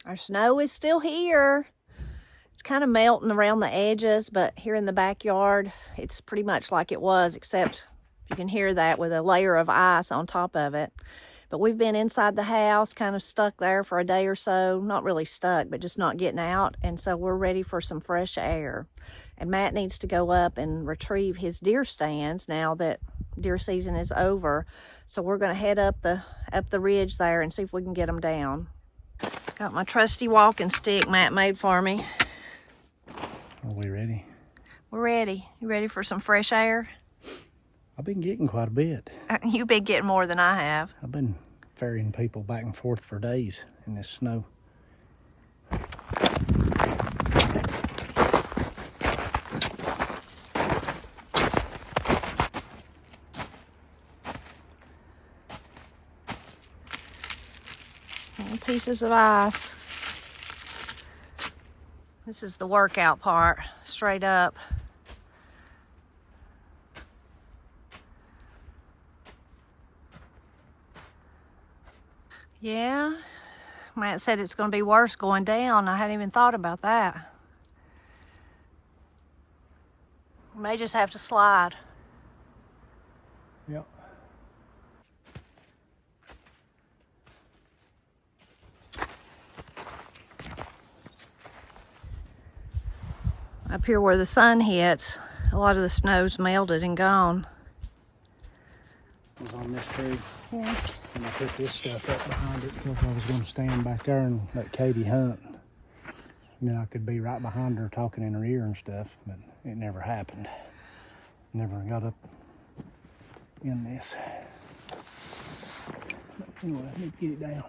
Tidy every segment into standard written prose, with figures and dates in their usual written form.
Our snow is still here. It's kind of melting around the edges, but here in the backyard, it's pretty much like it was, except you can hear that with a layer of ice on top of it. But we've been inside the house, kind of stuck there for a day or so. Not really stuck, but just not getting out. And so we're ready for some fresh air. And Matt needs to go up and retrieve his deer stands now that deer season is over. So we're going to head up the ridge there and see if we can get them down. Got my trusty walking stick Matt made for me. Are we ready? We're ready. You ready for some fresh air? I've been getting quite a bit. You've been getting more than I have. I've been ferrying people back and forth for days in this snow. Pieces of ice. This is the workout part, straight up. Yeah, Matt said it's going to be worse going down. I hadn't even thought about that. We may just have to slide. Yep. Up here where the sun hits, a lot of the snow's melted and gone. I was on this tree. Yeah. And I put this stuff up behind it because I was going to stand back there and let Katie hunt. And then I could be right behind her talking in her ear and stuff, but it never happened. Never got up in this. But anyway, I need to get it down.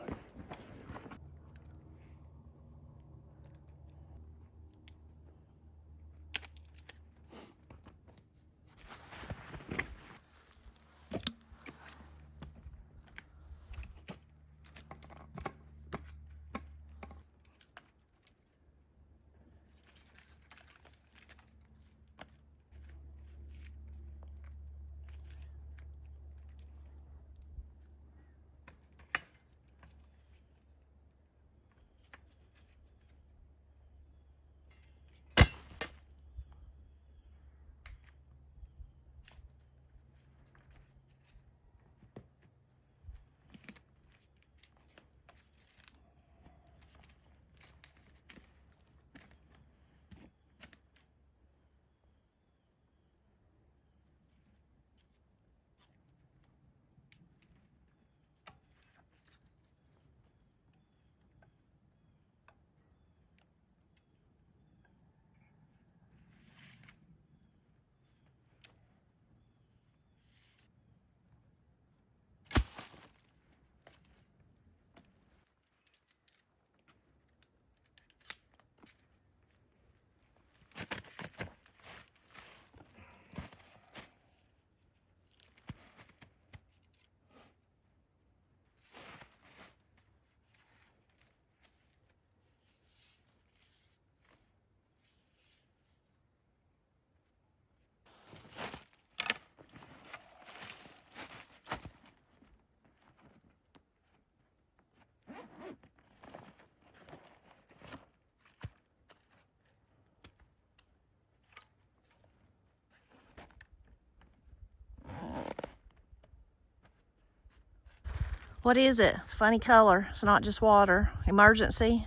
What is it? It's a funny color. It's not just water. Emergency.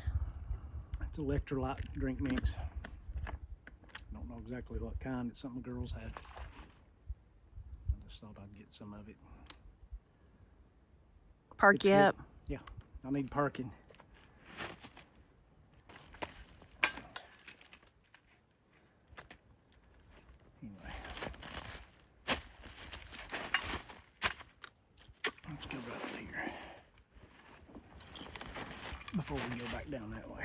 It's electrolyte drink mix. Don't know exactly what kind. It's something the girls had. I just thought I'd get some of it. Park It's you good. up. Yeah, I need parking. Anyway. Let's go right up here before we go back down that way.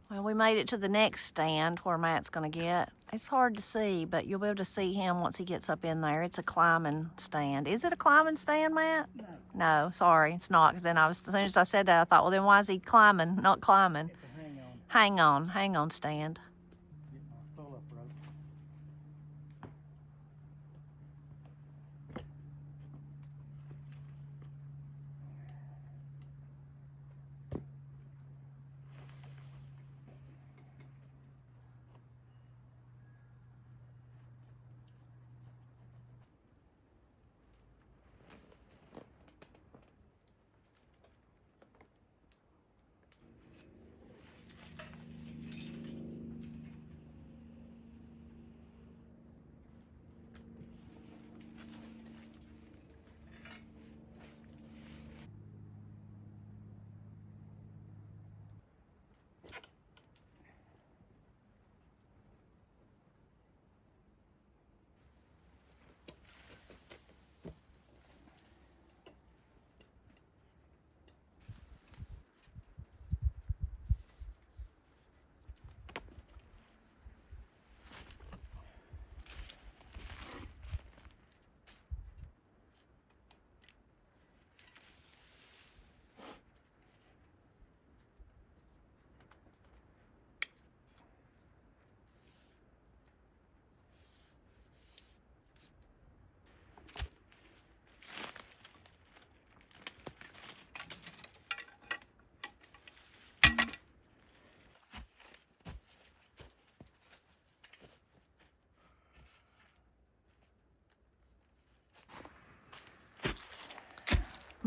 Well, we made it to the next stand where Matt's gonna get. It's hard to see, but you'll be able to see him once he gets up in there. It's a climbing stand. Is it a climbing stand, Matt? No. No, sorry, it's not. Because then as soon as I said that, I thought, well, then why is he climbing, not climbing? It's a hang on. Hang on stand. Get my pull-up rope.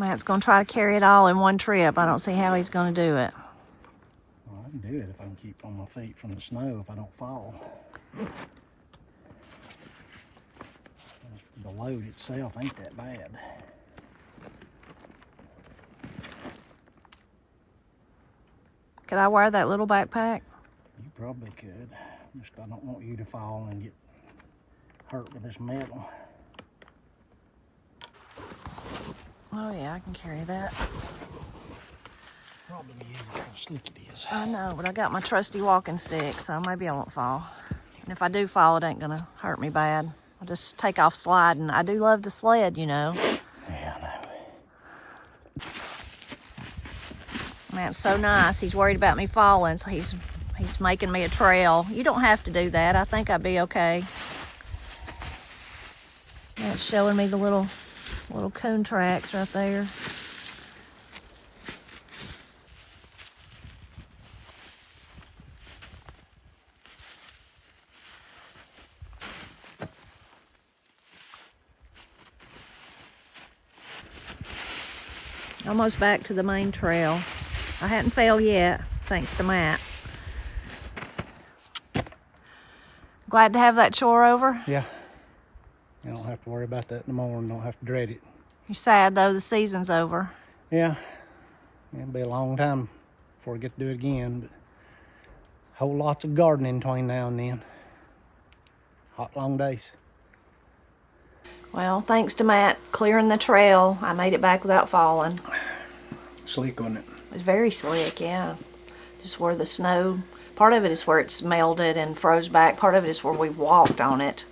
Matt's going to try to carry it all in one trip. I don't see how he's going to do it. Well, I can do it if I can keep on my feet from the snow if I don't fall. The load itself ain't that bad. Could I wear that little backpack? You probably could. Just I don't want you to fall and get hurt with this metal. Oh yeah, I can carry that. Problem is how slick it is. I know, but I got my trusty walking stick, so maybe I won't fall. And if I do fall, it ain't gonna hurt me bad. I'll just take off sliding. I do love to sled, you know. Yeah, I know. Matt's so nice. He's worried about me falling, so he's making me a trail. You don't have to do that. I think I'd be okay. Matt's showing me the little coon tracks right there. Almost back to the main trail. I hadn't fell yet, thanks to Matt. Glad to have that chore over? Yeah. You don't have to worry about that no more and don't have to dread it. You're sad though, the season's over. Yeah. It'll be a long time before I get to do it again, but whole lots of gardening between now and then. Hot, long days. Well, thanks to Matt clearing the trail, I made it back without falling. Slick, wasn't it? It was very slick, yeah. Just where the snow, part of it is where it's melted and froze back. Part of it is where we walked on it.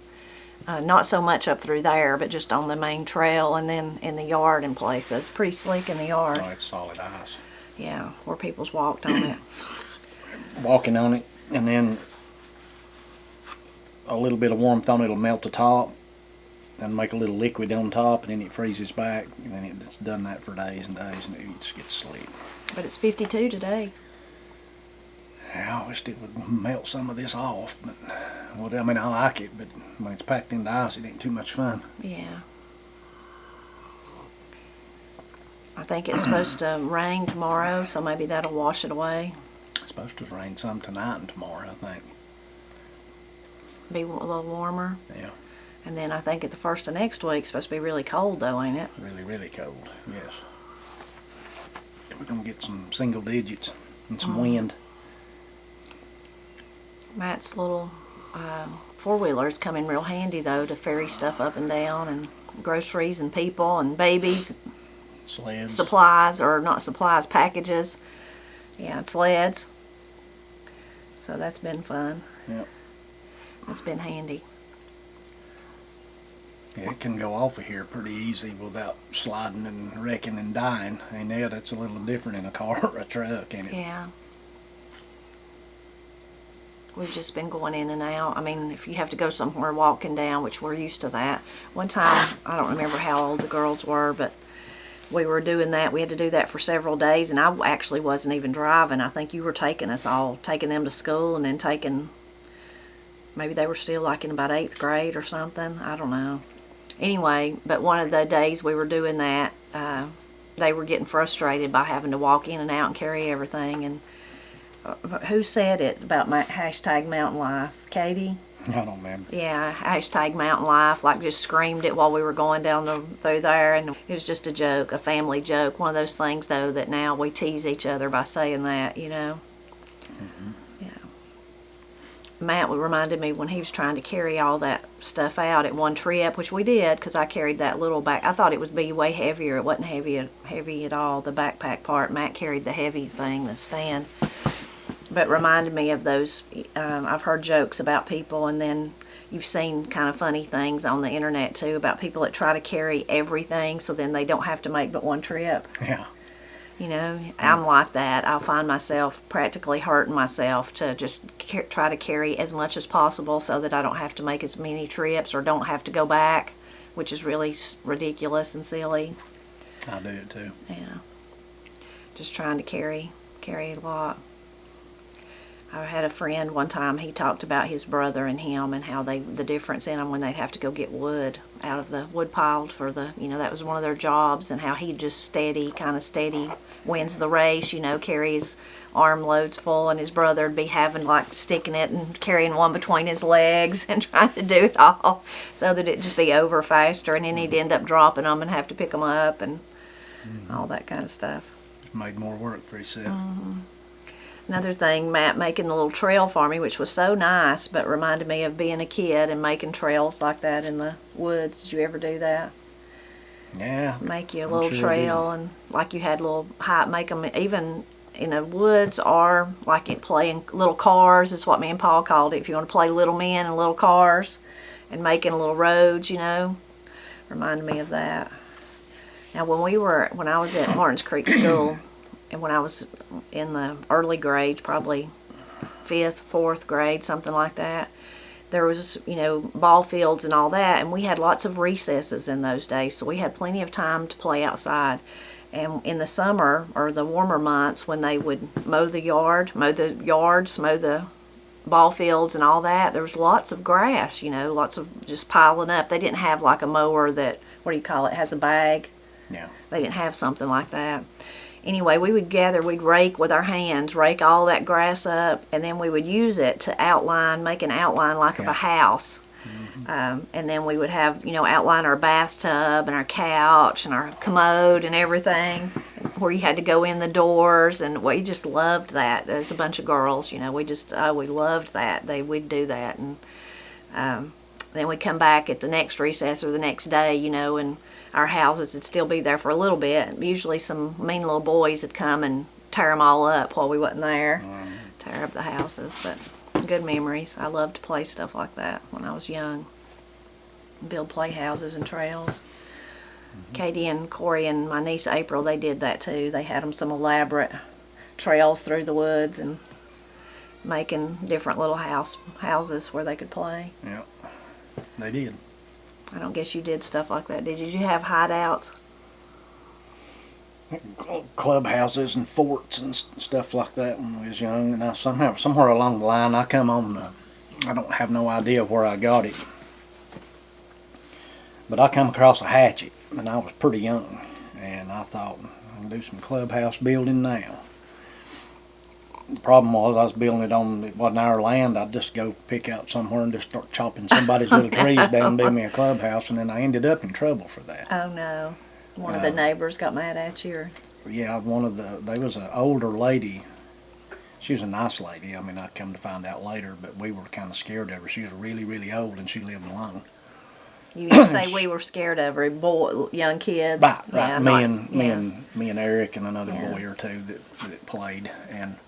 Not so much up through there, but just on the main trail and then in the yard in places. Pretty slick in the yard. Oh, it's solid ice. Yeah, where people's walked on it. Walking on it, and then a little bit of warmth on it will melt the top and make a little liquid on top, and then it freezes back, and then it's done that for days and days, and it just gets slick. But it's 52 today. Yeah, I wished it would melt some of this off, but well, I mean, I like it, but when it's packed into ice, it ain't too much fun. Yeah. I think it's supposed to rain tomorrow, so maybe that'll wash it away. It's supposed to rain some tonight and tomorrow, I think. Be a little warmer. Yeah. And then I think at the first of next week, it's supposed to be really cold though, ain't it? Really, really cold, yes. We're going to get some single digits and some wind. Matt's little four-wheeler is coming real handy though to ferry stuff up and down, and groceries and people and babies. Sleds. Supplies, or not supplies, packages. Yeah, and sleds. So that's been fun. Yep. It's been handy. Yeah, it can go off of here pretty easy without sliding and wrecking and dying. And yeah, that's a little different in a car or a truck, ain't it? Yeah. We've just been going in and out. I mean, if you have to go somewhere walking down, which we're used to that. One time, I don't remember how old the girls were, but we were doing that. We had to do that for several days, and I actually wasn't even driving. I think you were taking us all, taking them to school, and then taking, maybe they were still like in about 8th grade or something. I don't know. Anyway, but one of the days we were doing that, they were getting frustrated by having to walk in and out and carry everything. And who said it about my hashtag mountain life? Katie? I don't remember. Yeah, hashtag mountain life, like just screamed it while we were going down through there, and it was just a joke, a family joke. One of those things, though, that now we tease each other by saying that, you know. Mm-hmm. Yeah. Matt reminded me when he was trying to carry all that stuff out at one trip, which we did, because I carried that little back. I thought it would be way heavier. It wasn't heavy at all, the backpack part. Matt carried the heavy thing, the stand. But reminded me of those, I've heard jokes about people, and then you've seen kind of funny things on the internet too about people that try to carry everything so then they don't have to make but one trip. Yeah. You know, I'm like that. I'll find myself practically hurting myself to just try to carry as much as possible so that I don't have to make as many trips or don't have to go back, which is really ridiculous and silly. I do it too. Yeah. Just trying to carry a lot. I had a friend one time, he talked about his brother and him and how the difference in them when they'd have to go get wood out of the wood pile for the, that was one of their jobs, and how he just kind of steady wins the race, carry his arm loads full, and his brother'd be having like sticking it and carrying one between his legs and trying to do it all so that it'd just be over faster, and then he'd end up dropping them and have to pick them up and all that kind of stuff. Made more work for himself. Another thing, Matt making a little trail for me, which was so nice, but reminded me of being a kid and making trails like that in the woods. Did you ever do that? Yeah. Make you a little trail, and like you had little make them even in the woods, or like it playing little cars is what me and Paul called it. If you want to play little men and little cars, and making little roads, reminded me of that. Now when I was at Martins Creek School, and when I was in the early grades, probably 5th, 4th grade, something like that, there was, ball fields and all that, and we had lots of recesses in those days, so we had plenty of time to play outside. And in the summer, or the warmer months, when they would mow the yards, mow the ball fields and all that, there was lots of grass, lots of just piling up. They didn't have like a mower that, has a bag. Yeah. They didn't have something like that. Anyway, we'd rake with our hands, rake all that grass up, and then we would use it to make an outline like of a house. And then we would have, outline our bathtub and our couch and our commode and everything, where you had to go in the doors, and we just loved that as a bunch of girls. We loved that. We'd do that, and then we'd come back at the next recess or the next day, and our houses would still be there for a little bit. Usually some mean little boys would come and tear them all up while we wasn't there, tear up the houses. But good memories. I loved to play stuff like that when I was young. Build playhouses and trails. Katie and Corey and my niece April, they did that too. They had them some elaborate trails through the woods and making different little houses where they could play. Yeah, they did. I don't guess you did stuff like that, did you? Did you have hideouts? Clubhouses and forts and stuff like that when I was young, and somewhere along the line I come on, I don't have no idea where I got it, but I come across a hatchet, and I was pretty young, and I thought, I'll do some clubhouse building now. The problem was I was building it wasn't our land. I'd just go pick out somewhere and just start chopping somebody's little trees down and do me a clubhouse, and then I ended up in trouble for that. Oh no. One of the neighbors got mad at you? Or? Yeah, there was an older lady. She was a nice lady. I mean, I come to find out later, but we were kind of scared of her. She was really, really old, and she lived alone. You didn't say we were scared of her, young kids. Right. Yeah, me and Eric and another boy or two that played, and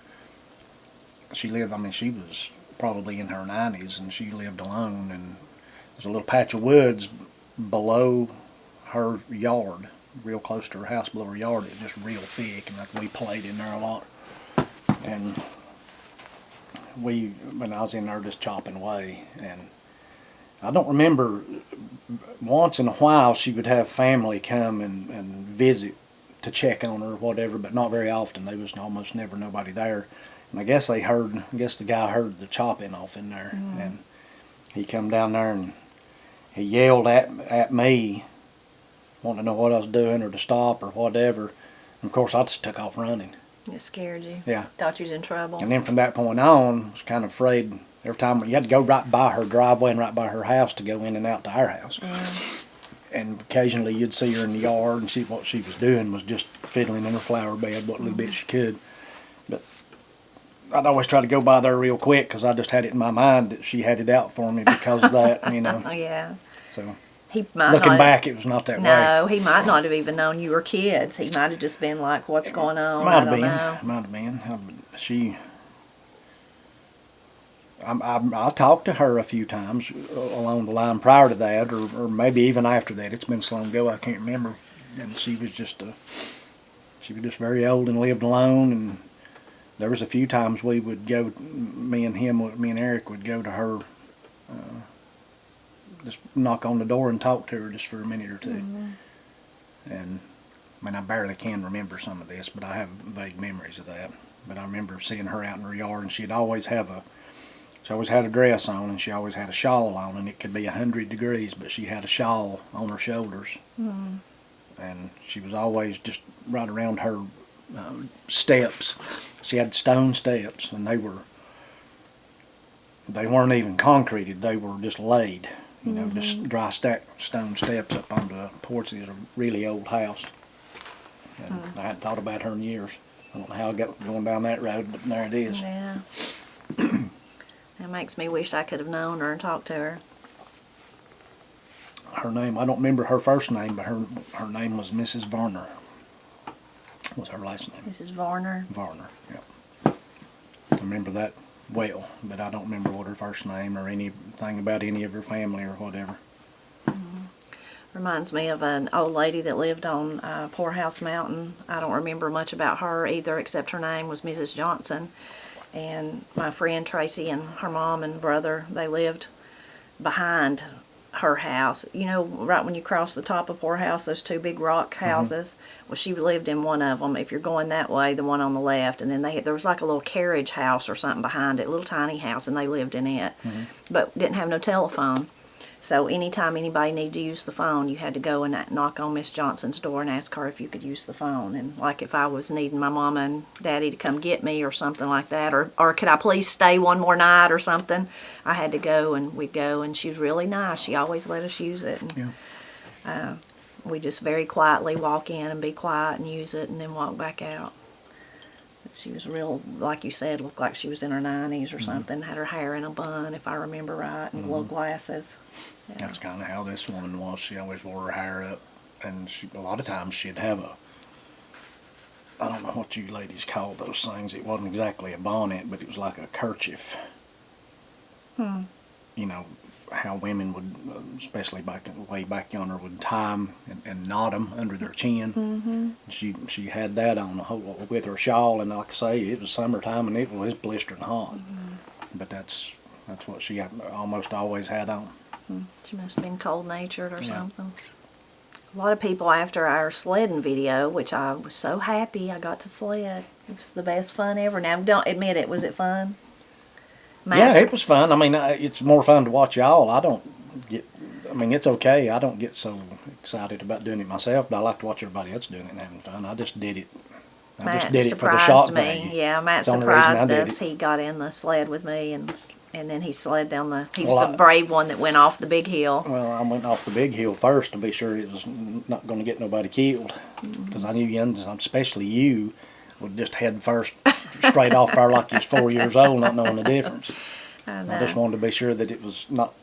she lived. I mean, she was probably in her 90s, and she lived alone. And there's a little patch of woods below her yard, real close to her house, below her yard. It's just real thick, and we played in there a lot. And when I was in there just chopping away, and I don't remember, once in a while she would have family come and visit to check on her or whatever, but not very often. There was almost never nobody there. And I guess the guy heard the chopping off in there, and he come down there and he yelled at me, wanting to know what I was doing or to stop or whatever. And of course I just took off running. It scared you? Yeah. Thought you was in trouble? And then from that point on, I was kind of afraid. Every time you had to go right by her driveway and right by her house to go in and out to our house. And occasionally you'd see her in the yard, and what she was doing was just fiddling in her flower bed what little bit she could. But I'd always try to go by there real quick because I just had it in my mind that she had it out for me because of that, Oh, yeah. So Looking back, it was not that way. No, he might not have even known you were kids. He might have just been like, what's going on? I don't know. Might have been. I talked to her a few times along the line prior to that, or maybe even after that. It's been so long ago I can't remember. And she was just very old and lived alone. And there was a few times we would go, me and Eric would go to her, just knock on the door and talk to her just for a minute or two. And I mean, I barely can remember some of this, but I have vague memories of that. But I remember seeing her out in her yard, and she always had a dress on, and she always had a shawl on, and it could be 100 degrees, but she had a shawl on her shoulders. And she was always just right around her steps. She had stone steps, and they weren't even concreted. They were just laid, you know, just dry stone steps up on the porch. It was a really old house. And I hadn't thought about her in years. I don't know how I got going down that road, but there it is. Yeah. That makes me wish I could have known her and talked to her. Her name, I don't remember her first name, but her name was Mrs. Varner. Was her last name. Mrs. Varner? Varner, yeah. I remember that well, but I don't remember what her first name or anything about any of her family or whatever. Reminds me of an old lady that lived on Poorhouse Mountain. I don't remember much about her either, except her name was Mrs. Johnson. And my friend Tracy and her mom and brother, they lived behind her house. You know, right when you cross the top of Poorhouse, those two big rock houses. Well, she lived in one of them. If you're going that way, the one on the left, and then there was like a little carriage house or something behind it, a little tiny house, and they lived in it, but didn't have no telephone. So anytime anybody needed to use the phone, you had to go and knock on Miss Johnson's door and ask her if you could use the phone. And like if I was needing my mama and daddy to come get me or something like that, or could I please stay one more night or something, I had to go, and we'd go, and she was really nice. She always let us use it. And, we just very quietly walk in and be quiet and use it and then walk back out. She was real, like you said, looked like she was in her 90s or something. Had her hair in a bun, if I remember right, and little glasses. Yeah. That's kind of how this woman was. She always wore her hair up, and a lot of times she'd have I don't know what you ladies call those things. It wasn't exactly a bonnet, but it was like a kerchief. You know, how women would, especially way back yonder, would tie them and knot them under their chin. She had that on with her shawl, and like I say, it was summertime and it was blistering hot. But that's what she almost always had on. She must have been cold-natured or something. A lot of people after our sledding video, which I was so happy I got to sled. It was the best fun ever. Now, don't admit it. Was it fun? Yeah, it was fun. I mean, it's more fun to watch y'all. It's okay. I don't get so excited about doing it myself, but I like to watch everybody else doing it and having fun. I just did it. Matt did it for the shock me. value. Yeah, Matt surprised us. He got in the sled with me, and then he sled down he was the brave one that went off the big hill. Well, I went off the big hill first to be sure it was not going to get nobody killed, because I knew you, especially you, would just head first straight off there like you was 4 years old, not knowing the difference. I just wanted to be sure that it was not,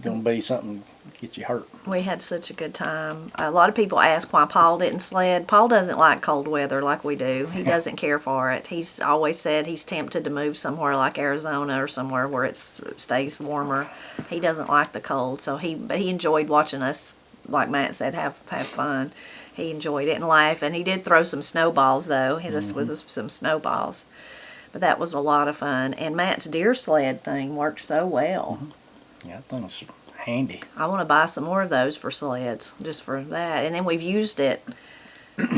going to be something to get you hurt. We had such a good time. A lot of people ask why Paul didn't sled. Paul doesn't like cold weather like we do. He doesn't care for it. He's always said he's tempted to move somewhere like Arizona or somewhere where it stays warmer. He doesn't like the cold, but he enjoyed watching us, like Matt said, have fun. He enjoyed it and laughed, and he did throw some snowballs, though. Hit us with some snowballs. But that was a lot of fun. And Matt's deer sled thing worked so well. Yeah, I thought it was handy. I want to buy some more of those for sleds, just for that. And then we've used it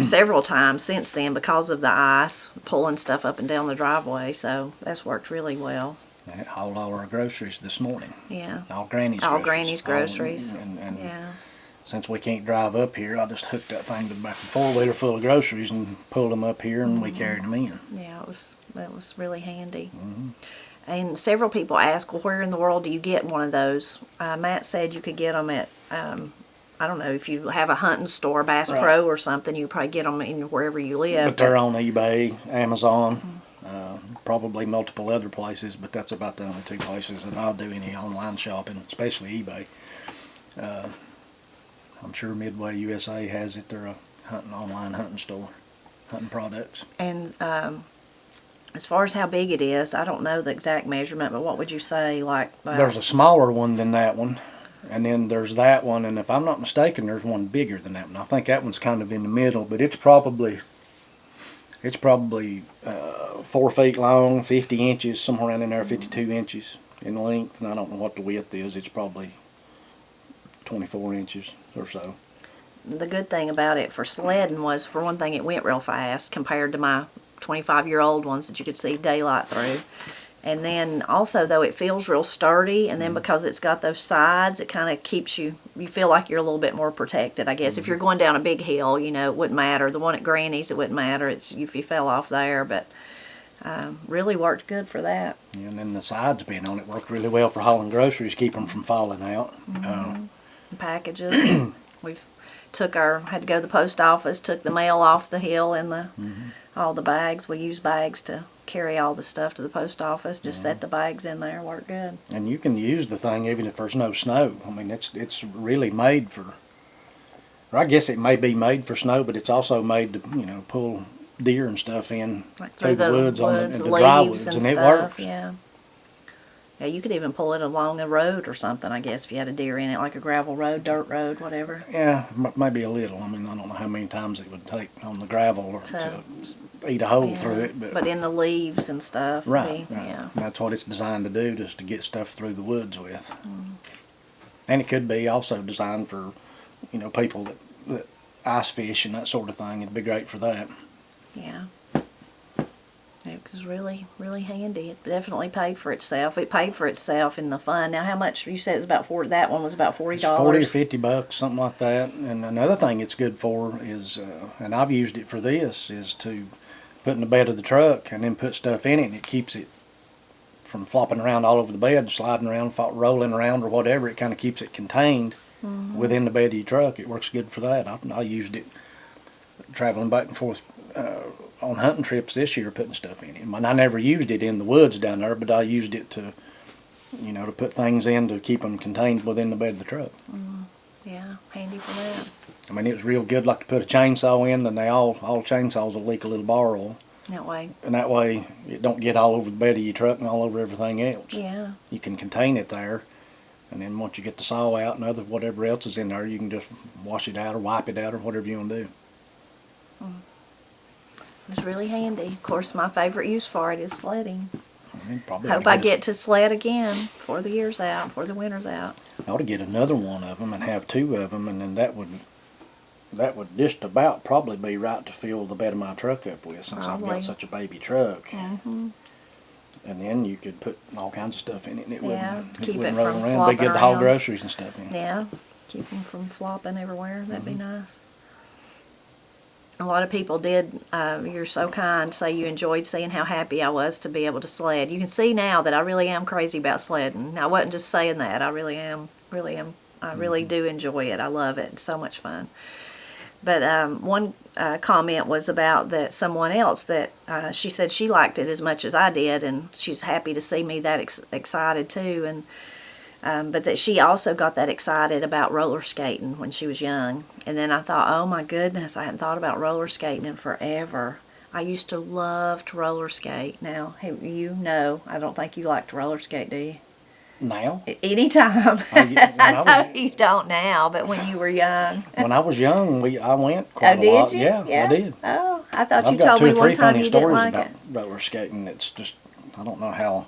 several times since then because of the ice, pulling stuff up and down the driveway. So that's worked really well. I hauled all our groceries this morning. Yeah. All Granny's groceries. All Granny's groceries. And yeah. Since we can't drive up here, I just hooked that thing to the back of a 4-liter full of groceries and pulled them up here, and we carried them in. Yeah, that was really handy. And several people ask, well, where in the world do you get one of those? Matt said you could get them at, I don't know, if you have a hunting store, Bass Pro or something, you probably get them in wherever you live. But they're on eBay, Amazon, probably multiple other places, but that's about the only two places that I'll do any online shopping, especially eBay. I'm sure Midway USA has it. They're a online hunting store, hunting products. And as far as how big it is, I don't know the exact measurement, but what would you say? There's a smaller one than that one, and then there's that one, and if I'm not mistaken, there's one bigger than that one. I think that one's kind of in the middle, but it's probably 4 feet long, 50 inches, somewhere around in there, 52 inches in length, and I don't know what the width is. It's probably 24 inches or so. The good thing about it for sledding was, for one thing, it went real fast compared to my 25-year-old ones that you could see daylight through. And then also, though, it feels real sturdy, and then because it's got those sides, it kind of keeps you feel like you're a little bit more protected, I guess. If you're going down a big hill, you know, it wouldn't matter. The one at Granny's, it wouldn't matter. It's if you fell off there, but really worked good for that. Yeah, and then the sides being on it worked really well for hauling groceries, keep them from falling out. Packages. We've had to go to the post office, took the mail off the hill and all the bags. We use bags to carry all the stuff to the post office. Just set the bags in there, work good. And you can use the thing even if there's no snow. I mean, it's really made for, or I guess it may be made for snow, but it's also made to, you know, pull deer and stuff in Like through the woods on the leaves dry woods, and and stuff, it works. Yeah. Yeah, you could even pull it along a road or something, I guess, if you had a deer in it, like a gravel road, dirt road, whatever. Yeah, maybe a little. I mean, I don't know how many times it would take on the gravel or to eat a hole through it. But in the leaves and stuff. Right. Yeah. That's what it's designed to do, just to get stuff through the woods with. And it could be also designed for, you know, people that ice fish and that sort of thing. It'd be great for that. Yeah. It was really, really handy. It definitely paid for itself. It paid for itself in the fun. Now, how much? You said it's about that one was about $40. It's 40 or 50 bucks, something like that. And another thing it's good for is, and I've used it for this, is to put in the bed of the truck and then put stuff in it, and it keeps it from flopping around all over the bed, sliding around, rolling around or whatever. It kind of keeps it contained within the bed of your truck. It works good for that. I used it traveling back and forth on hunting trips this year, putting stuff in it. And I never used it in the woods down there, but I used it to, you know, to put things in to keep them contained within the bed of the truck. Yeah, handy for that. I mean, it was real good, like to put a chainsaw in, and all chainsaws will leak a little bar oil. That way. And that way, it don't get all over the bed of your truck and all over everything else. Yeah. You can contain it there, and then once you get the saw out and whatever else is in there, you can just wash it out or wipe it out or whatever you want to do. It was really handy. Of course, my favorite use for it is sledding. Probably Hope I get to sled again before the year's out, before the winter's out. I ought to get another one of them and have two of them, and then that would just about probably be right to fill the bed of my truck up with, since I've got such a baby truck. And then you could put all kinds of stuff in it, and it wouldn't roll around. Be good to haul groceries and stuff in. Yeah, keep them from flopping everywhere. That'd be nice. A lot of people did, you're so kind, say you enjoyed seeing how happy I was to be able to sled. You can see now that I really am crazy about sledding. I wasn't just saying that. I really am. I really do enjoy it. I love it. It's so much fun. But one comment was about that someone else that she said she liked it as much as I did, and she's happy to see me that excited too. And but that she also got that excited about roller skating when she was young. And then I thought, oh my goodness, I hadn't thought about roller skating in forever. I used to love to roller skate. Now, you know, I don't think you like to roller skate, do you? Now? Anytime. I know you don't now, but when you were young. When I was young, I went quite a lot. Did you? Yeah, I did. Oh, I thought you told me one time you didn't like it. I've got 2 or 3 funny stories about roller skating. It's just, I don't know how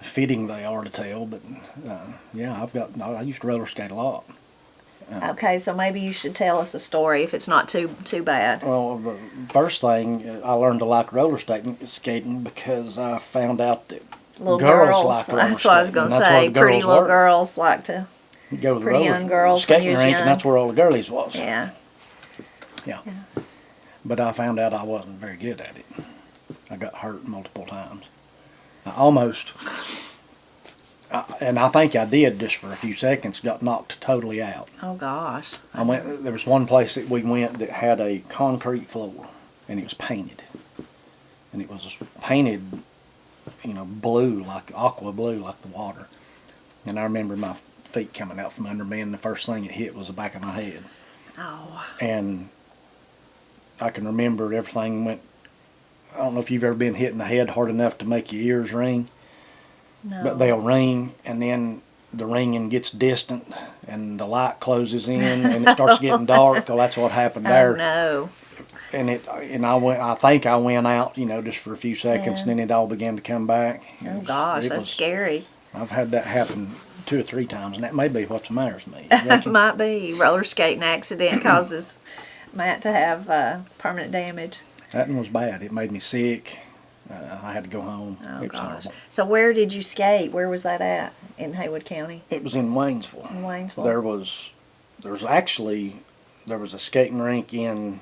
fitting they are to tell, but yeah, I used to roller skate a lot. Okay, so maybe you should tell us a story if it's not too bad. Well, the first thing, I learned to like roller skating because I found out that Little girls like roller that's what I was going to say. Pretty little girls like to. You go to the pretty young girls skating rink, and that's where all the girlies was. Yeah. But I found out I wasn't very good at it. I got hurt multiple times. I almost, and I think I did just for a few seconds, got knocked totally out. Oh gosh. There was one place that we went that had a concrete floor, and it was painted. And it was painted, you know, blue, like aqua blue, like the water. And I remember my feet coming out from under me, and the first thing it hit was the back of my head. Oh. And I can remember everything went. I don't know if you've ever been hit in the head hard enough to make your ears ring. No. But they'll ring, and then the ringing gets distant, and the light closes in, and it starts getting dark. Well, that's what happened there. Oh no. And I think I went out, you know, just for a few seconds, and then it all began to come back. Oh gosh, that's scary. I've had that happen 2 or 3 times, and that may be what's the matter with me. It might be. Roller skating accident causes Matt to have permanent damage. That one was bad. It made me sick. I had to go home. Oh, It was gosh. horrible. So where did you skate? Where was that at in Haywood County? It was in Waynesville. In Waynesville? There was a skating rink in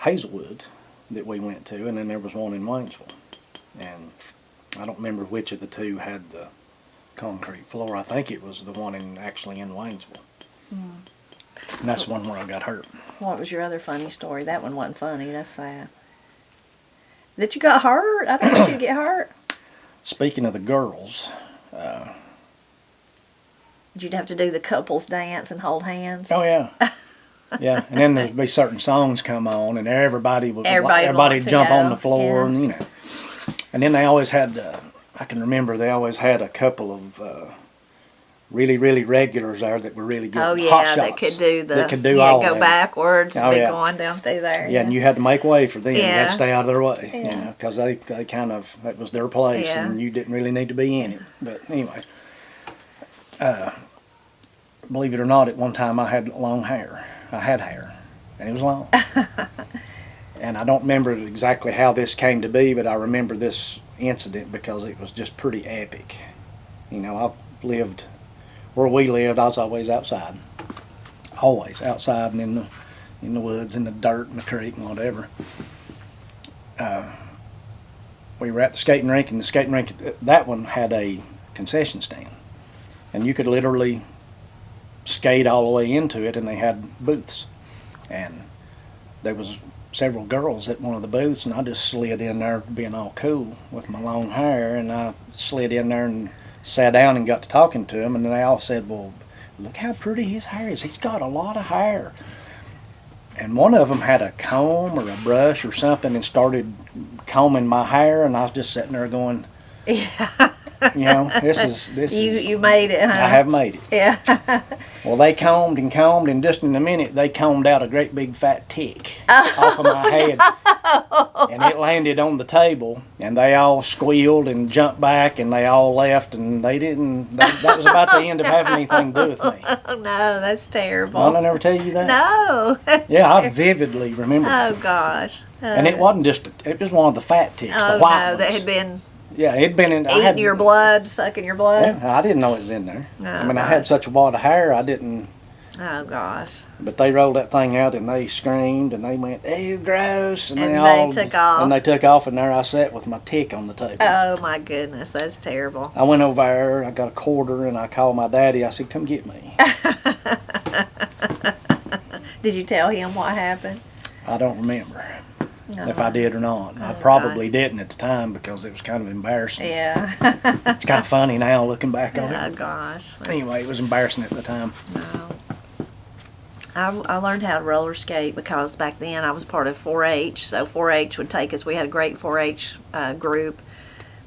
Hazelwood that we went to, and then there was one in Waynesville. And I don't remember which of the two had the concrete floor. I think it was the one actually in Waynesville. And that's the one where I got hurt. What was your other funny story? That one wasn't funny. That's sad. That you got hurt? I didn't want you to get hurt. Speaking of the girls, You'd have to do the couples dance and hold hands. oh yeah, yeah, and then there'd be certain songs come on, and everybody would Everybody jump go. on the floor, Yeah. and you know, and then they always had. I can remember they always had a couple of really regulars there that were really good. Oh hot yeah, shots. that could do the That could do all go that. backwards and Oh, be yeah. going down through there. Yeah, and you had to make way for them. You had Yeah. to stay out of their way, you Yeah. know, because they kind of, that was their place, Yeah. and you didn't really need to be in it. But anyway, believe it or not, at one time I had long hair. I had hair, and it was long. And I don't remember exactly how this came to be, but I remember this incident because it was just pretty epic. You know, I lived where we lived. I was always outside, and in the woods, in the dirt, in the creek, and whatever. We were at the skating rink, and the skating rink, that one had a concession stand, and you could literally skate all the way into it, and they had booths, and there was several girls at one of the booths, and I just slid in there being all cool with my long hair, and I slid in there and sat down and got to talking to them, and then they all said, well, look how pretty his hair is. He's got a lot of hair. And one of them had a comb or a brush or something and started combing my hair, and I was just sitting there going, Yeah. you know, this is You made it, huh? I have made it. Yeah. Well, they combed, and just in a minute, they combed out a great big fat tick off of my head. And it landed on the table, and they all squealed and jumped back, and they all left, and they didn't, that was about the end of having anything to do with me. Oh no, that's terrible. Did I never tell you that? No. Yeah, I vividly remember that. Oh gosh. And it wasn't just, it was one of the fat ticks, Oh the white no, ones. that had been Yeah, it'd been in, eating your blood, sucking your blood. Yeah, I didn't know it was in there. Oh, I mean, I had such a wad of hair, I didn't. Oh gosh. But they rolled that thing out and they screamed and they went, ew, gross. And they took off. And they took off, and there I sat with my tick on the table. Oh my goodness, that's terrible. I went over there, I got a quarter, and I called my daddy. I said, come get me. Did you tell him what happened? I don't remember No. if I did or not. I Oh, probably didn't at the time because it was kind of embarrassing. Yeah. It's kind of funny now looking back on Oh it. gosh. That's- Anyway, it was embarrassing at the time. No. I learned how to roller skate because back then I was part of 4-H. So 4-H would take us. We had a great 4-H group.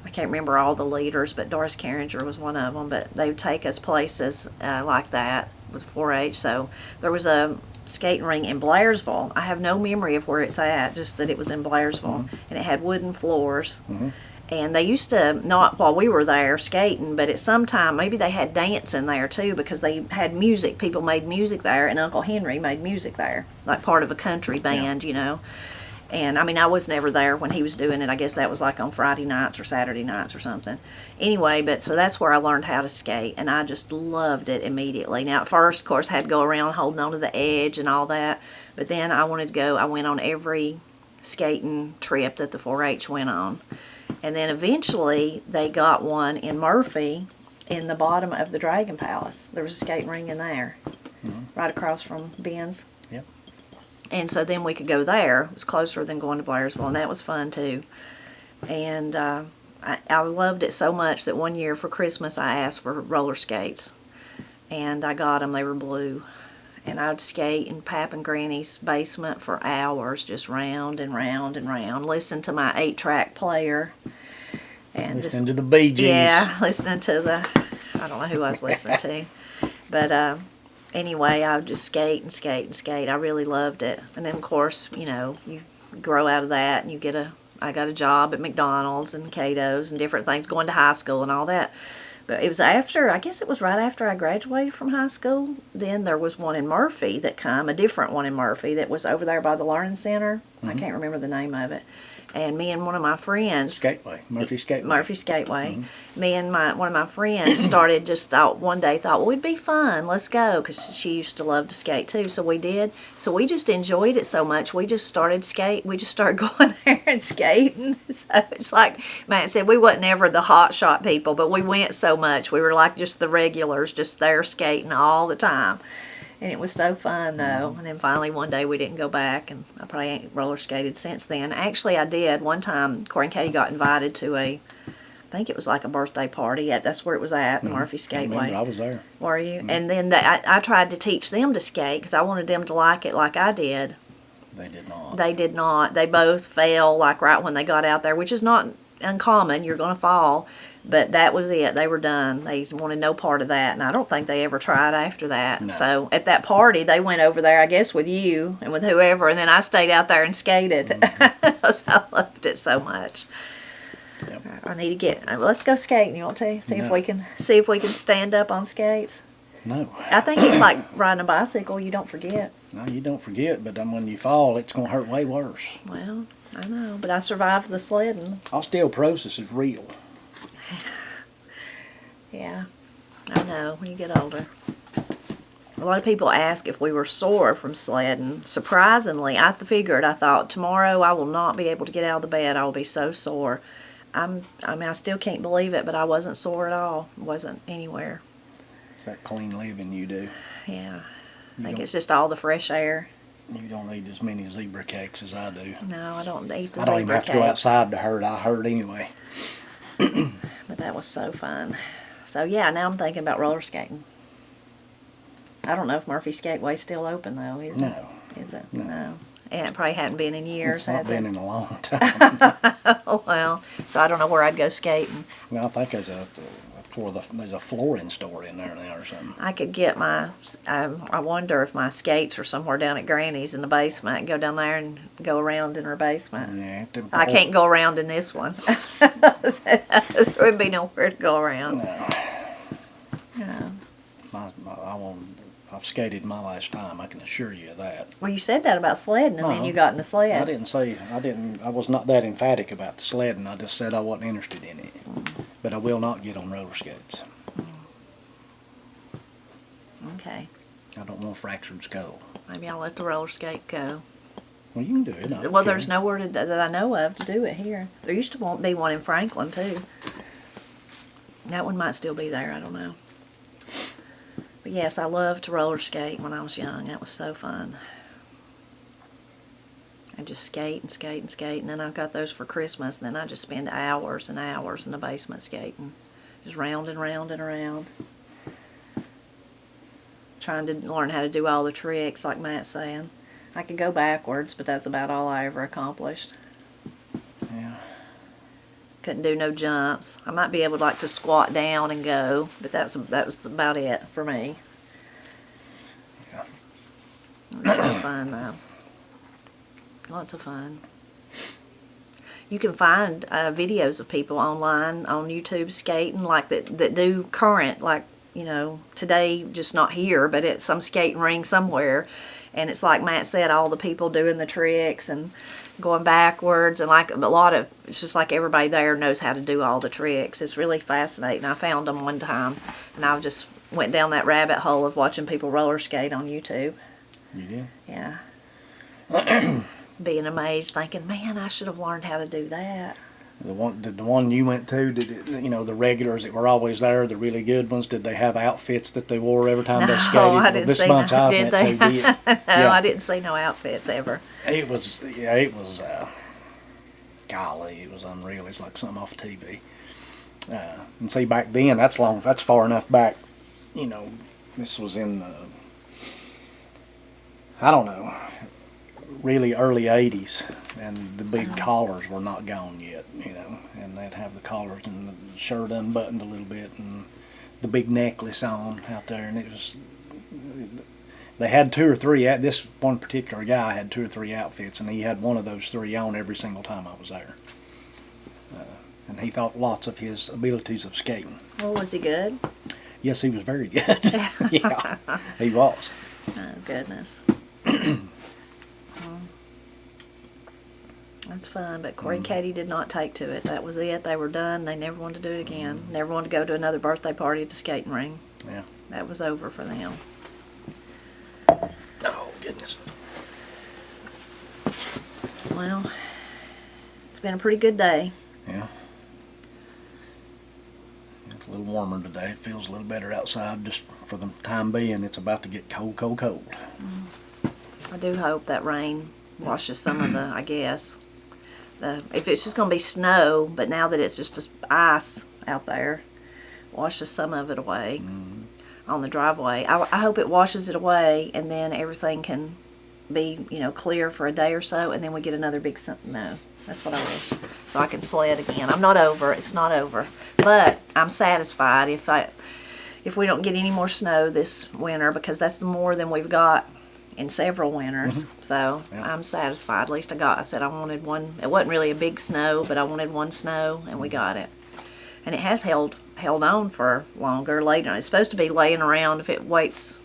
I can't remember all the leaders, but Doris Carringer was one of them. But they would take us places like that with 4-H. So there was a skating ring in Blairsville. I have no memory of where it's at, just that it was in Blairsville. And it had wooden floors. And they used to, not while we were there skating, but at some time, maybe they had dance in there too because they had music. People made music there, and Uncle Henry made music there, like part of a country band, you know. And I mean, I was never there when he was doing it. I guess that was like on Friday nights or Saturday nights or something. Anyway, but so that's where I learned how to skate, and I just loved it immediately. Now, at first, of course, I had to go around holding on to the edge and all that, but then I wanted to go. I went on every skating trip that the 4-H went on. And then eventually they got one in Murphy in the bottom of the Dragon Palace. There was a skating ring in there, right across from Ben's. Yep. And so then we could go there. It was closer than going to Blairsville, and that was fun too. And I loved it so much that one year for Christmas I asked for roller skates. And I got them. They were blue. And I'd skate in Pap and Granny's basement for hours, just round and round and round, listen to my 8-track player. And Listening to the Bee Gees. yeah, listening to the, I don't know who I was listening to. But anyway, I would just skate and skate and skate. I really loved it. And then, of course, you know, you grow out of that and you get I got a job at McDonald's and Cato's and different things, going to high school and all that. But it was after, I guess it was right after I graduated from high school. Then there was one in Murphy that come, a different one in Murphy that was over there by the Learning Center. I can't remember the name of it. And me and one of my friends, Murphy Skateway. Murphy Skateway. Me and one of my friends started, just thought one day, well, it'd be fun, let's go, because she used to love to skate too. So we did. So we just enjoyed it so much. We just started going there and skating. So it's like Matt said, we wasn't ever the hot shot people, but we went so much. We were like just the regulars, just there skating all the time. And it was so fun, though. And then finally one day we didn't go back, and I probably ain't roller skated since then. Actually, I did. One time, Corey and Katie got invited to I think it was like a birthday party. That's where it was at, the Murphy Skateway. I was there. Were you? And then I tried to teach them to skate because I wanted them to like it like I did. They did not. They did not. They both fell like right when they got out there, which is not uncommon. You're going to fall. But that was it. They were done. They wanted no part of that, and I don't think they ever tried after that. No. So at that party, they went over there, I guess, with you and with whoever, and then I stayed out there and skated because I loved it so much. Yep. I need to get. Let's go skating. You want to see if we can stand up on skates? No. I think it's like riding a bicycle. You don't forget. No, you don't forget, but then when you fall, it's going to hurt way worse. Well, I know, but I survived the sledding. Osteoporosis is real. Yeah, I know, when you get older. A lot of people ask if we were sore from sledding. Surprisingly, I thought, tomorrow I will not be able to get out of the bed. I will be so sore. I still can't believe it, but I wasn't sore at all. Wasn't anywhere. It's that clean living you do. Yeah, I think it's just all the fresh air. You don't eat as many zebra cakes as I do. No, I don't eat the I don't zebra even have cakes. to go outside to hurt. I hurt anyway. But that was so fun. So yeah, now I'm thinking about roller skating. I don't know if Murphy Skateway's still open though, is it? No. Is it? No. No. Yeah, it probably hadn't been in years, It's not has been it? in a long time. Oh well, so I don't know where I'd go skating. Well, I think there's a flooring store in there now or something. I could get I wonder if my skates are somewhere down at Granny's in the basement. And go down there and go around in her basement. Yeah, I can't go around in this one. There would be nowhere to go around. No. Yeah. I've skated my last time. I can assure you of that. Well, you said that about sledding, and then No, you got in the sled. I was not that emphatic about the sledding. I just said I wasn't interested in it. But I will not get on roller skates. Okay. I don't want a fractured skull. Maybe I'll let the roller skate go. Well, you can do it. I don't Well, care. there's nowhere that I know of to do it here. There used to be one in Franklin, too. That one might still be there. I don't know. But yes, I loved to roller skate when I was young. That was so fun. I just skate and skate and skate, and then I got those for Christmas, and then I just spend hours and hours in the basement skating. Just round and round and around. Trying to learn how to do all the tricks, like Matt's saying. I could go backwards, but that's about all I ever accomplished. Yeah. Couldn't do no jumps. I might be able to squat down and go, but that was about it for me. Yeah. It was so fun though. Lots of fun. You can find videos of people online on YouTube skating that do current, today, just not here, but at some skating ring somewhere. And it's like Matt said, all the people doing the tricks and going backwards, and it's just like everybody there knows how to do all the tricks. It's really fascinating. I found them one time, and I just went down that rabbit hole of watching people roller skate on YouTube. You did? Yeah. Being amazed, thinking, man, I should have learned how to do that. The one you went to, the regulars that were always there, the really good ones, did they have outfits that they wore every time they skated? I didn't This see bunch no, I did went they? to did. No, Yeah. I didn't see no outfits ever. It was golly, it was unreal. It's like something off TV. And see, back then, that's far enough back, this was in, I don't know, really early 80s, and the big collars were not gone yet, and they'd have the collars and the shirt unbuttoned a little bit and the big necklace on out there, and they had two or three, this one particular guy had 2 or 3 outfits, and he had one of those 3 on every single time I was there. And he thought lots of his abilities of skating. Well, was he good? Yes, he was very good. Yeah, he was. Oh, goodness. That's fun. But Corey and Katie did not take to it. That was it. They were done. They never wanted to do it again. Never wanted to go to another birthday party at the skating ring. Yeah. That was over for them. Oh, goodness. Well, it's been a pretty good day. Yeah. It's a little warmer today. It feels a little better outside just for the time being. It's about to get cold, cold, cold. I do hope that rain washes some of the, I guess, if it's just going to be snow, but now that it's just ice out there, washes some of it away on the driveway. I hope it washes it away, and then everything can be, clear for a day or so, and then we get another big snow. That's what I wish. So I can sled again. I'm not over. It's not over. But I'm satisfied if we don't get any more snow this winter, because that's more than we've got in several winters. So yeah. I'm satisfied. At least I said I wanted one. It wasn't really a big snow, but I wanted one snow, and we got it. And it has held on for longer. Later, it's supposed to be laying around. If it lays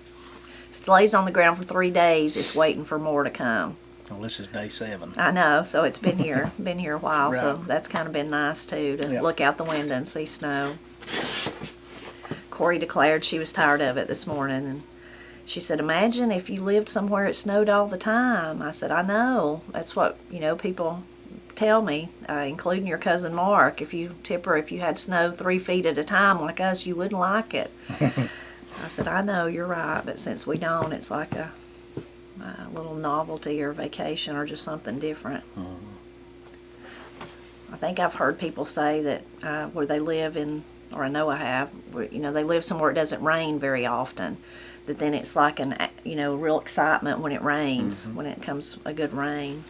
on the ground for 3 days, it's waiting for more to come. Well, this is day 7. I know, so it's been here a while. Right. So that's kind of been nice too, to look out the window and see snow. Corey declared she was tired of it this morning, and she said, "Imagine if you lived somewhere it snowed all the time." I said, "I know. That's what people tell me, including your cousin Mark. If you had snow 3 feet at a time like us, you wouldn't like it." I said, "I know, you're right, but since we don't, it's like a little novelty or vacation or just something different." I think I've heard people say that where they live in, or I know I have, they live somewhere it doesn't rain very often, that then it's like real excitement when it rains, when it comes a good rain.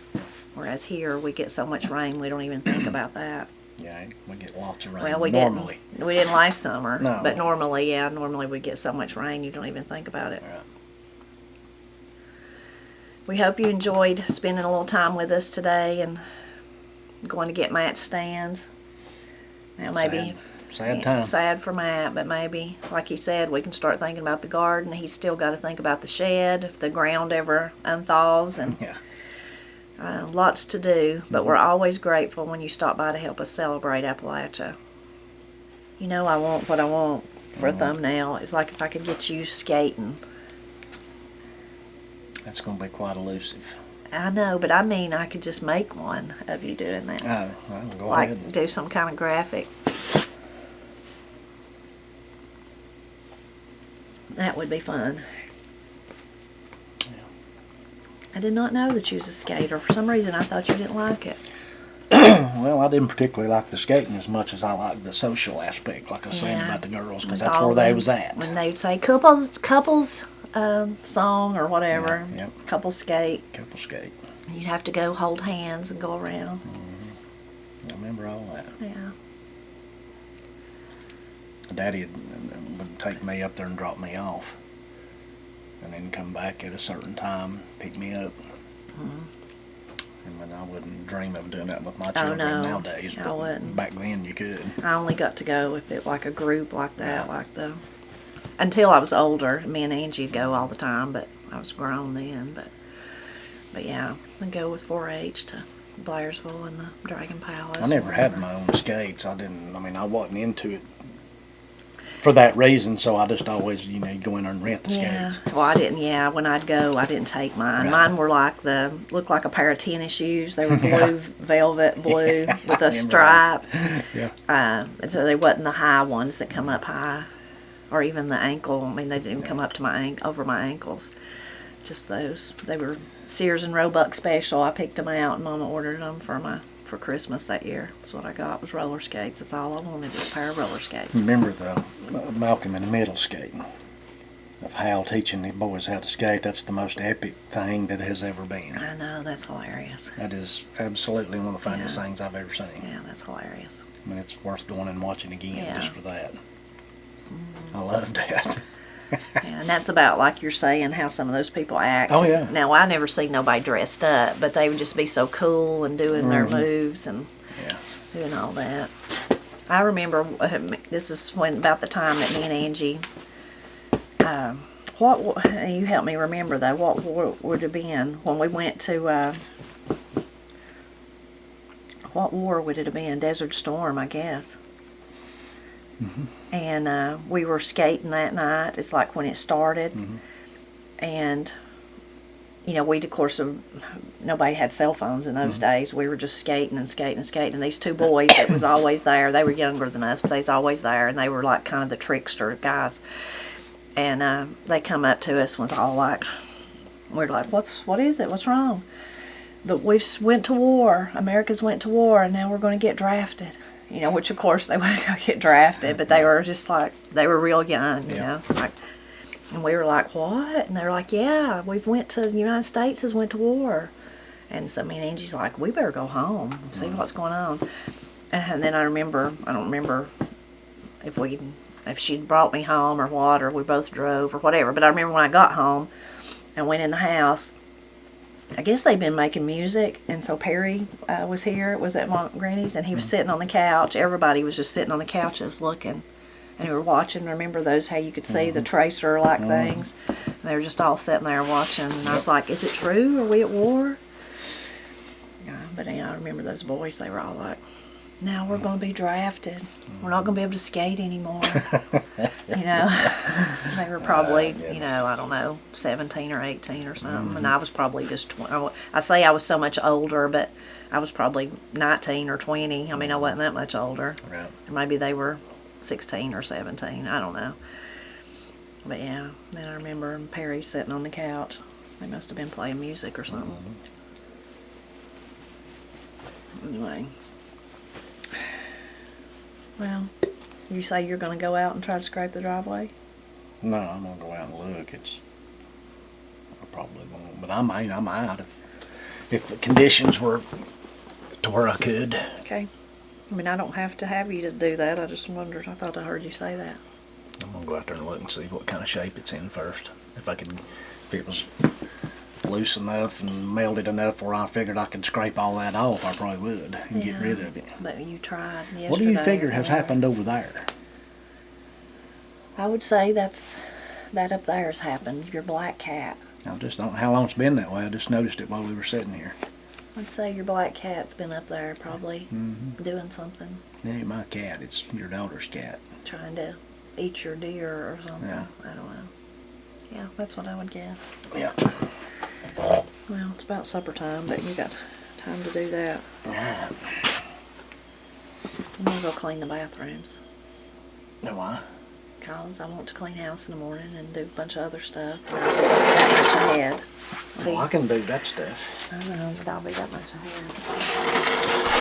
Whereas here we get so much rain we don't even think about that. Yeah, we get lots of rain. Well, we normally. We didn't last summer, No. but normally we get so much rain you don't even think about it. Right. We hope you enjoyed spending a little time with us today and going to get Matt's stands. Now maybe sad time. Sad for Matt, but maybe, like he said, we can start thinking about the garden. He's still got to think about the shed if the ground ever unthaws, and lots to do. But we're always grateful when you stop by to help us celebrate Appalachia. I want what I want for a thumbnail. It's like if I could get you skating. That's going to be quite elusive. I know, but I mean, I could just make one of you doing that. Oh, well, go like ahead. Do some kind of graphic. That would be fun. Yeah. I did not know that you was a skater. For some reason, I thought you didn't like it. Well, I didn't particularly like the skating as much as I liked the social aspect, like I was saying about the girls, because that's where they was at. When they'd say couples song or whatever, Yep. couple skate. Couple skate. You'd have to go hold hands and go around. I remember all that. Yeah. Daddy would take me up there and drop me off, and then come back at a certain time, pick me up. And I wouldn't dream of doing that with my children nowadays. I But wouldn't. back then you could. I only got to go with it like a group like that, until I was older. Me and Angie'd go all the time, but I was grown then. But yeah, I'd go with 4-H to Blairsville and the Dragon Palace. I never had my own skates. I wasn't into it for that reason, so I just always, go in there and rent the skates. Well, I didn't, when I'd go, I didn't take mine. Right. Mine were looked like a pair of tennis shoes. They were velvet blue with a stripe. Yeah. And so they wasn't the high ones that come up high, or even the ankle. I mean, they didn't even come up to over my ankles. Just those. They were Sears and Roebuck special. I picked them out, and Mama ordered them for Christmas that year. That's what I got, was roller skates. That's all I wanted, was a pair of roller skates. Remember the Malcolm in the Middle skating? Of Hal teaching the boys how to skate. That's the most epic thing that has ever been. I know, that's hilarious. That is absolutely one of the finest things I've ever seen. Yeah, that's hilarious. I mean, it's worth going and watching again just for that. Mm-hmm. I loved that. Yeah, and that's about, like you're saying, how some of those people act. Oh, yeah. Now, I never seen nobody dressed up, but they would just be so cool and doing their moves and doing all that. I remember, this is about the time that me and Angie, you help me remember though, what would have been when we went to what war would it have been? Desert Storm, I guess. And we were skating that night. It's like when it started. And, you know, we'd, of course, nobody had cell phones in those days. We were just skating and skating and skating. And these two boys that was always there, they were younger than us, but they was always there. And they were like kind of the trickster guys. And they come up to us and was all like, we're like, what is it? What's wrong? We've went to war. America's went to war, and now we're going to get drafted. You know, which of course they weren't going to get drafted, but they were just like, they were real young, you know. Like, and we were like, what? And they were like, yeah, we've went to, the United States has went to war. And so me and Angie's like, we better go home and see what's going on. And then I don't remember if she'd brought me home or what, or we both drove or whatever. But I remember when I got home and went in the house, I guess they'd been making music, and so Perry was here, was at Granny's, and he was sitting on the couch. Everybody was just sitting on the couches looking, and we were watching. Remember those, how you could see the tracer-like things? And they were just all sitting there watching, and I was like, is it true? Are we at war? Yeah, but I remember those boys, they were all like, now we're going to be drafted. We're not going to be able to skate anymore. You know, they were probably, you know, I don't know, 17 or 18 or something. And I was probably just 20. I say I was so much older, but I was probably 19 or 20. I mean, I wasn't that much older. Right. Or maybe they were 16 or 17. I don't know. But yeah, then I remember Perry sitting on the couch. They must have been playing music or something. Anyway. Well, you say you're going to go out and try to scrape the driveway? No, I'm gonna go out and look. I probably won't, but I might if the conditions were to where I could. Okay. I mean, I don't have to have you to do that. I just wondered. I thought I heard you say that. I'm gonna go out there and look and see what kind of shape it's in first. If it was loose enough and melded enough where I figured I could scrape all that off, I probably would and get rid of it. But you tried yesterday. What do you figure has happened over there? I would say that up there has happened. Your black cat. I just don't know how long it's been that way. I just noticed it while we were sitting here. I'd say your black cat's been up there probably doing something. It ain't my cat, it's your daughter's cat. Trying to eat your deer or something. Yeah. I don't know. Yeah, that's what I would guess. Yeah. Well, it's about supper time, but you got time to do that. Alright. I'm gonna go clean the bathrooms. Know why? Because I want to clean house in the morning and do a bunch of other stuff. And I'll be that much ahead. Well, I can do that stuff. I know, but I'll be that much ahead.